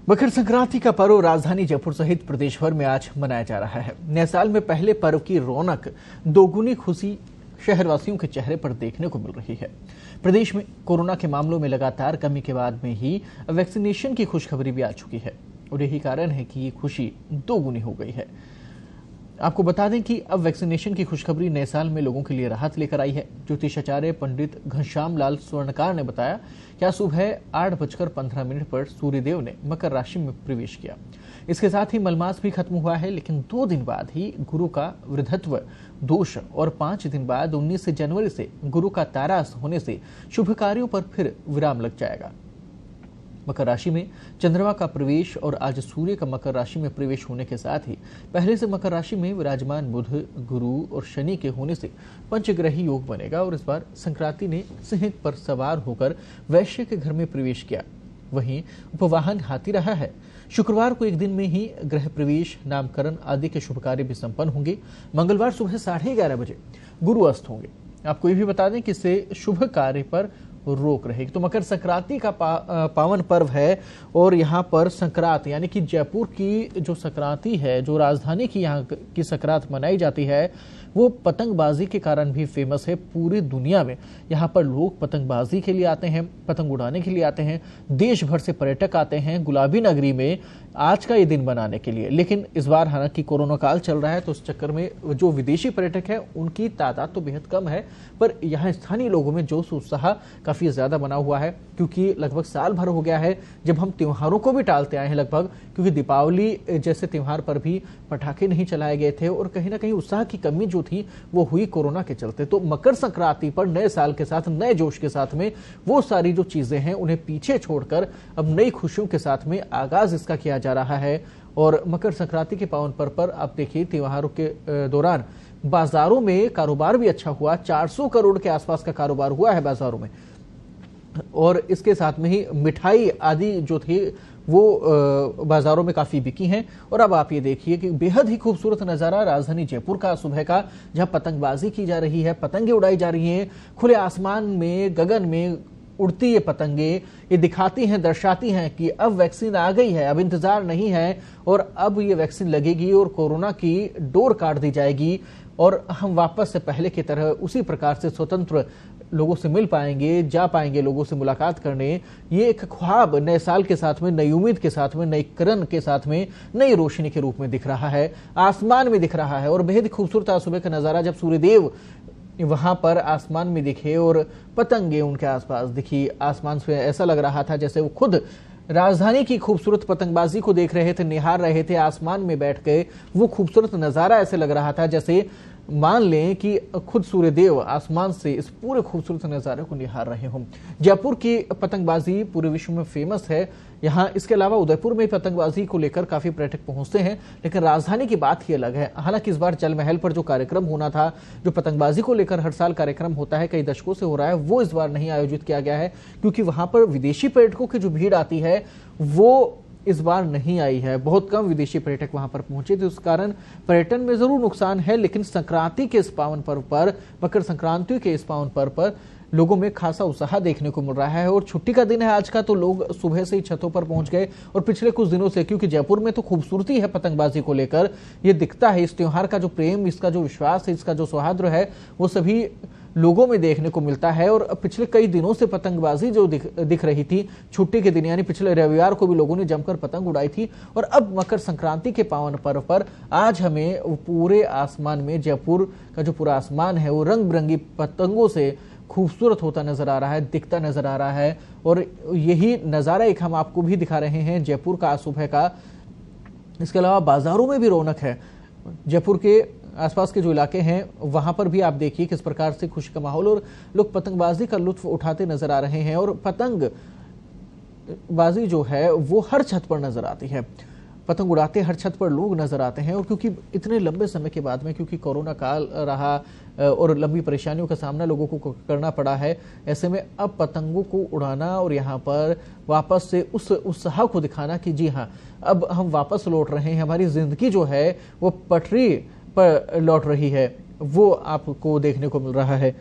मकर संक्रांति का पर्व राजधानी जयपुर सहित प्रदेश भर में आज मनाया जा रहा है। नए साल में पहले पर्व की रौनक दोगुनी खुशी शहरवासियों के चेहरे पर देखने को मिल रही है। प्रदेश में कोरोना के मामलों में लगातार कमी के बाद में ही वैक्सीनेशन की खुशखबरी भी आ चुकी है और यही कारण है कि ये खुशी दोगुनी हो गई है। आपको बता दें कि अब वैक्सीनेशन की खुशखबरी नए साल में लोगों के लिए राहत लेकर आई है। ज्योतिषाचार्य पंडित घनश्याम लाल स्वर्णकार ने बताया कि आज सुबह 8:15 पर सूर्यदेव ने मकर राशि में प्रवेश किया। इसके साथ ही मलमास भी खत्म हुआ है, लेकिन 2 दिन बाद ही गुरु का वृद्धत्व दोष और 5 दिन बाद 19 जनवरी से गुरु का तारास होने से शुभ कार्यों पर फिर विराम लग जाएगा। मकर राशि में चंद्रमा का प्रवेश और आज सूर्य का मकर राशि में प्रवेश होने के साथ ही पहले से मकर राशि में विराजमान बुध, गुरु और शनि के होने से पंचग्रही योग बनेगा और इस बार संक्रांति ने सिंह पर सवार होकर वैश्य के घर में प्रवेश किया। वहीं उपवाहन हाथी रहा है। शुक्रवार को एक दिन में ही गृह प्रवेश, नामकरण आदि के शुभ कार्य भी संपन्न होंगे। मंगलवार सुबह 11:30 बजे गुरु अस्त होंगे। आपको ये भी बता दें कि इससे शुभ कार्य पर रोक रहेगी। तो मकर संक्रांति का पावन पर्व है और यहाँ पर संक्रांत यानी कि जयपुर की जो संक्रांति है, जो राजधानी की यहाँ की संक्रांत मनाई जाती है, वो पतंगबाजी के कारण भी फेमस है। पूरी दुनिया में यहाँ पर लोग पतंगबाजी के लिए आते हैं, पतंग उड़ाने के लिए आते हैं। देश भर से पर्यटक आते हैं गुलाबी नगरी में आज का ये दिन मनाने के लिए। लेकिन इस बार हालांकि कोरोना काल चल रहा है, तो उस चक्कर में जो विदेशी पर्यटक है उनकी तादाद तो बेहद कम है, पर यहाँ स्थानीय लोगों में जोश उत्साह काफी ज्यादा बना हुआ है, क्योंकि लगभग साल भर हो गया है जब हम त्योहारों को भी टालते आए हैं लगभग, क्योंकि दीपावली जैसे त्योहार पर भी पटाखे नहीं चलाए गए थे और कहीं ना कहीं उत्साह की कमी जो थी वो हुई कोरोना के चलते। तो मकर संक्रांति पर नए साल के साथ, नए जोश के साथ में वो सारी जो चीजें हैं उन्हें पीछे छोड़कर अब नई खुशियों के साथ में आगाज इसका किया जा रहा है। और मकर संक्रांति के पावन पर्व पर आप देखिए त्योहारों के दौरान बाजारों में कारोबार भी अच्छा हुआ। 400 करोड़ के आसपास का कारोबार हुआ है बाजारों में, और इसके साथ में ही मिठाई आदि जो थी वो बाजारों में काफी बिकी हैं। और अब आप ये देखिए कि बेहद ही खूबसूरत नजारा राजधानी जयपुर का सुबह का, जहां पतंगबाजी की जा रही है, पतंगे उड़ाई जा रही हैं। खुले आसमान में, गगन में उड़ती ये पतंगे ये दिखाती हैं, दर्शाती हैं कि अब वैक्सीन आ गई है, अब इंतजार नहीं है और अब ये वैक्सीन लगेगी और कोरोना की डोर काट दी जाएगी और हम वापस से पहले की तरह उसी प्रकार से स्वतंत्र लोगों से मिल पाएंगे, जा पाएंगे लोगों से मुलाकात करने। ये एक ख्वाब नए साल के साथ में, नई उम्मीद के साथ में, नई किरण के साथ में, नई रोशनी के रूप में दिख रहा है, आसमान में दिख रहा है। और बेहद खूबसूरत सुबह का नजारा जब सूर्यदेव वहां पर आसमान में दिखे और पतंगे उनके आसपास दिखी। आसमान से ऐसा लग रहा था जैसे वो खुद राजधानी की खूबसूरत पतंगबाजी को देख रहे थे, निहार रहे थे आसमान में बैठ के। वो खूबसूरत नजारा ऐसे लग रहा था जैसे मान लें कि खुद सूर्यदेव आसमान से इस पूरे खूबसूरत नजारे को निहार रहे हों। जयपुर की पतंगबाजी पूरे विश्व में फेमस है। यहाँ इसके अलावा उदयपुर में पतंगबाजी को लेकर काफी पर्यटक पहुंचते हैं, लेकिन राजधानी की बात ही अलग है। हालांकि इस बार जल महल पर जो कार्यक्रम होना था, जो पतंगबाजी को लेकर हर साल कार्यक्रम होता है, कई दशकों से हो रहा है, वो इस बार नहीं आयोजित किया गया है, क्योंकि वहां पर विदेशी पर्यटकों की जो भीड़ आती है वो इस बार नहीं आई है। बहुत कम विदेशी पर्यटक वहां पर पहुंचे थे, उस कारण पर्यटन में जरूर नुकसान है। लेकिन संक्रांति के इस पावन पर्व पर, मकर संक्रांति के इस पावन पर्व पर लोगों में खासा उत्साह देखने को मिल रहा है। और छुट्टी का दिन है आज का, तो लोग सुबह से ही छतों पर पहुंच गए। और पिछले कुछ दिनों से, क्योंकि जयपुर में तो खूबसूरती है पतंगबाजी को लेकर, ये दिखता है, इस त्योहार का जो प्रेम, इसका जो विश्वास है, इसका जो सौहार्द है, वो सभी लोगों में देखने को मिलता है। और पिछले कई दिनों से पतंगबाजी जो दिख रही थी, छुट्टी के दिन यानी पिछले रविवार को भी लोगों ने जमकर पतंग उड़ाई थी। और अब मकर संक्रांति के पावन पर्व पर आज हमें पूरे आसमान में, जयपुर का जो पूरा आसमान है वो रंग बिरंगी पतंगों से खूबसूरत होता नजर आ रहा है, दिखता नजर आ रहा है। और यही नजारा एक हम आपको भी दिखा रहे हैं जयपुर का सुबह का। इसके अलावा बाजारों में भी रौनक है। जयपुर के आसपास के जो इलाके हैं वहां पर भी आप देखिए किस प्रकार से खुशी का माहौल, और लोग पतंगबाजी का लुत्फ उठाते नजर आ रहे हैं। और पतंगबाजी जो है वो हर छत पर नजर आती है, पतंग उड़ाते हर छत पर लोग नजर आते हैं। और क्योंकि इतने लंबे समय के बाद में, क्योंकि कोरोना काल रहा और लंबी परेशानियों का सामना लोगों को करना पड़ा है, ऐसे में अब पतंगों को उड़ाना और यहाँ पर वापस से उस उत्साह को दिखाना कि जी हाँ, अब हम वापस लौट रहे हैं, हमारी जिंदगी जो है वो पटरी पर लौट रही है, वो आपको देखने को मिल रहा है।